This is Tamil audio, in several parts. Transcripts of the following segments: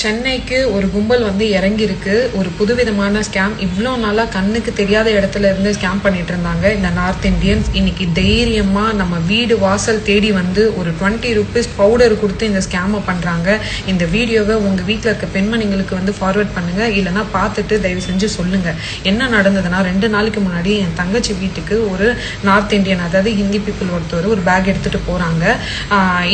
சென்னைக்கு ஒரு கும்பல் வந்து இறங்கியிருக்கு. ஒரு புதுவிதமான ஸ்கேம். இவ்வளோ நாளாக கண்ணுக்கு தெரியாத இடத்துல இருந்து ஸ்கேம் பண்ணிட்டு இருந்தாங்க இந்த நார்த் இந்தியன்ஸ். இன்னைக்கு தைரியமாக நம்ம வீடு வாசல் தேடி வந்து ஒரு 20 rupees பவுடர் கொடுத்து இந்த ஸ்கேமை பண்ணுறாங்க. இந்த வீடியோவை உங்கள் வீட்டில் இருக்க பெண்மணிங்களுக்கு வந்து ஃபார்வர்ட் பண்ணுங்கள். இல்லைனா பார்த்துட்டு தயவு செஞ்சு சொல்லுங்கள் என்ன நடந்ததுன்னா, 2 நாளைக்கு முன்னாடி என் தங்கச்சி வீட்டுக்கு ஒரு நார்த் இந்தியன், அதாவது ஹிந்தி பீப்புள் ஒருத்தர் ஒரு பேக் எடுத்துகிட்டு போகிறாங்க.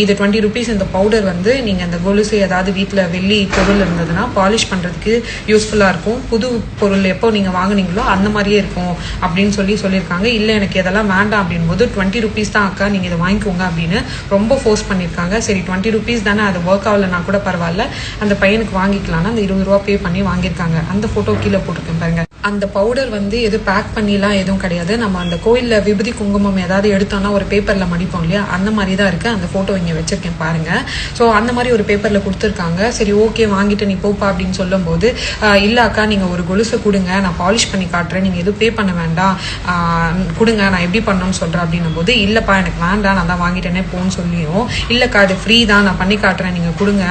இது 20 rupees. இந்த பவுடர் வந்து நீங்கள் அந்த கொலுசு ஏதாவது வீட்டில் வெள்ளி பொருள் இருந்ததுன்னா பாலிஷ் பண்ணுறதுக்கு யூஸ்ஃபுல்லாக இருக்கும். புது பொருள் எப்போ நீங்கள் வாங்குனீங்களோ அந்த மாதிரியே இருக்கும் அப்படின்னு சொல்லியிருக்காங்க. இல்லை எனக்கு இதெல்லாம் வேண்டாம் அப்படின் போது 20 rupees தான் அக்கா, நீங்கள் இதை வாங்கிக்கோங்க அப்படின்னு ரொம்ப ஃபோர்ஸ் பண்ணியிருக்காங்க. சரி 20 rupees தானே, அது ஒர்க் ஆகலைன்னா கூட பரவாயில்ல, அந்த பையனுக்கு வாங்கிக்கலாம்னா அந்த 20 ரூபா பே பண்ணி வாங்கியிருக்காங்க. அந்த ஃபோட்டோ கீழே போட்டிருக்கேன் பாருங்க. அந்த பவுடர் வந்து எதுவும் பேக் பண்ணிலாம் எதுவும் கிடையாது. நம்ம அந்த கோயிலில் விபூதி குங்குமம் ஏதாவது எடுத்தோம்னா ஒரு பேப்பரில் மடிப்போம் இல்லையா, அந்த மாதிரி தான் இருக்குது. அந்த ஃபோட்டோ இங்கே வச்சிருக்கேன் பாருங்கள். ஸோ அந்த மாதிரி ஒரு பேப்பரில் கொடுத்துருக்காங்க. சரி ஓகே வாங்கிட்டு நீ போப்பா அப்படின்னு சொல்லும் போது, இல்லை அக்கா நீங்கள் ஒரு கொலுசை கொடுங்க, நான் பாலிஷ் பண்ணி காட்டுறேன், நீங்கள் எதுவும் பே பண்ண வேண்டாம், கொடுங்க நான் எப்படி பண்ணணும்னு சொல்கிறேன் அப்படின்னும் போது, இல்லைப்பா எனக்கு வேண்டாம் நான் தான் வாங்கிட்டேனே போன்னு சொல்லியும், இல்லைக்கா அது ஃப்ரீ தான் நான் பண்ணி காட்டுறேன், நீங்கள் கொடுங்க,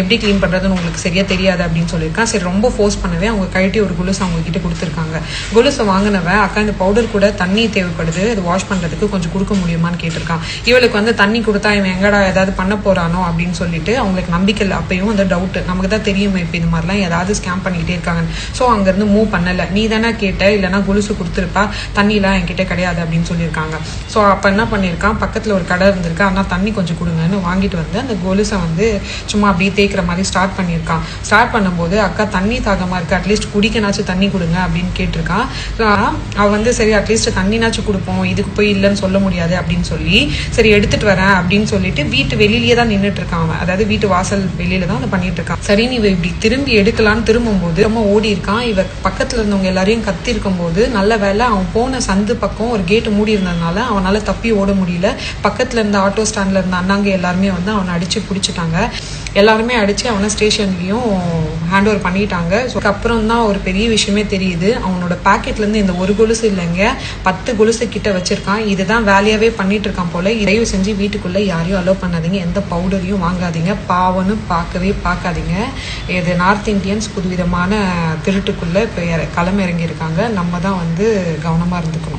எப்படி க்ளீன் பண்ணுறதுன்னு உங்களுக்கு சரியாக தெரியாது அப்படின்னு சொல்லியிருக்கான். சரி ரொம்ப ஃபோர்ஸ் பண்ணவே அவங்க கழட்டி ஒரு கொலுசு அவங்க கிட்ட கொடுத்துருக்காங்க. கொலுசை வாங்கினவன், அக்கா இந்த பவுடர் கூட தண்ணி தேவைப்படுது, அது வாஷ் பண்ணுறதுக்கு கொஞ்சம் கொடுக்க முடியுமான்னு கேட்டிருக்கான். இவளுக்கு வந்து தண்ணி கொடுத்தா இவன் எங்கடா ஏதாவது பண்ண போறானோ அப்படின்னு சொல்லிட்டு அவங்களுக்கு நம்பிக்கை இல்லை. அப்பயும் அந்த டவுட், நமக்கு தான் தெரியுமே இப்போ இந்த மாதிரிலாம் ஏதாவது ஸ்கேம் பண்ணிக்கிட்டே இருக்காங்க. ஸோ அங்கேருந்து மூவ் பண்ணலை. நீ தானே கேட்ட, இல்லைனா கொலுசு கொடுத்துருப்பா, தண்ணிலாம் என்கிட்ட கிடையாது அப்படின்னு சொல்லியிருக்காங்க. ஸோ அப்போ என்ன பண்ணியிருக்கான், பக்கத்தில் ஒரு கடை இருந்திருக்கு, ஆனால் தண்ணி கொஞ்சம் கொடுங்கன்னு வாங்கிட்டு வந்து அந்த கொலுசை வந்து சும்மா அப்படியே தேய்க்கிற மாதிரி ஸ்டார்ட் பண்ணியிருக்கான். ஸ்டார்ட் பண்ணும்போது, அக்கா தண்ணி தாகமாக இருக்குது, அட்லீஸ்ட் குடிக்கனாச்சும் தண்ணி கொடுங்க அப்படின்னு கேட்டிருக்கான். அவள் வந்து சரி அட்லீஸ்ட் தண்ணினாச்சும் கொடுப்போம், இதுக்கு போய் இல்லைன்னு சொல்ல முடியாது அப்படின்னு சொல்லி, சரி எடுத்துட்டு வரேன் அப்படின்னு சொல்லிட்டு வீட்டு வெளியிலேயே தான் நின்றுட்டு இருக்கான். அதாவது வீட்டு வாசல் வெளியில தான் அதை பண்ணிட்டு இருக்கான். சரி நீ இப்படி திரும்பி எடுக்கலான்னு திரும்பும்போது ரொம்ப ஓடி இருக்கான். இவ பக்கத்துல இருந்தவங்க எல்லாரையும் கத்தி இருக்கும் போது, நல்ல வேலை அவன் போன சந்து பக்கம் ஒரு கேட்டு மூடி இருந்ததுனால அவனால தப்பி ஓட முடியல. பக்கத்துல இருந்த ஆட்டோ ஸ்டாண்ட்ல இருந்த அண்ணாங்க எல்லாருமே வந்து அவனை அடிச்சு பிடிச்சிட்டாங்க. எல்லாருமே அடிச்சு அவனை ஸ்டேஷன்லயும் ஹேண்ட் ஓவர் பண்ணிட்டாங்க. ஸோ அப்புறம் தான் ஒரு பெரிய விஷயமே தெரியுது, அவனோட பாக்கெட்ல இருந்து இந்த ஒரு கொலுசு இல்லைங்க 10 கொலுசு கிட்ட வச்சிருக்கான். இதுதான் வேலையாவே பண்ணிட்டு இருக்கான் போல. தயவு செஞ்சு வீட்டுக்குள்ள யாரையும் அலோவ் பண்ணாதீங்க, எந்த பவுடரையும் வாங்காதீங்க, பாவன்னு பார்க்காதீங்க. இது நார்த் இந்தியன்ஸ் புதுவிதமான திருட்டுக்குள்ள இப்போ களம் இறங்கி இருக்காங்க. நம்ம தான் வந்து கவனமா இருந்துக்கணும்.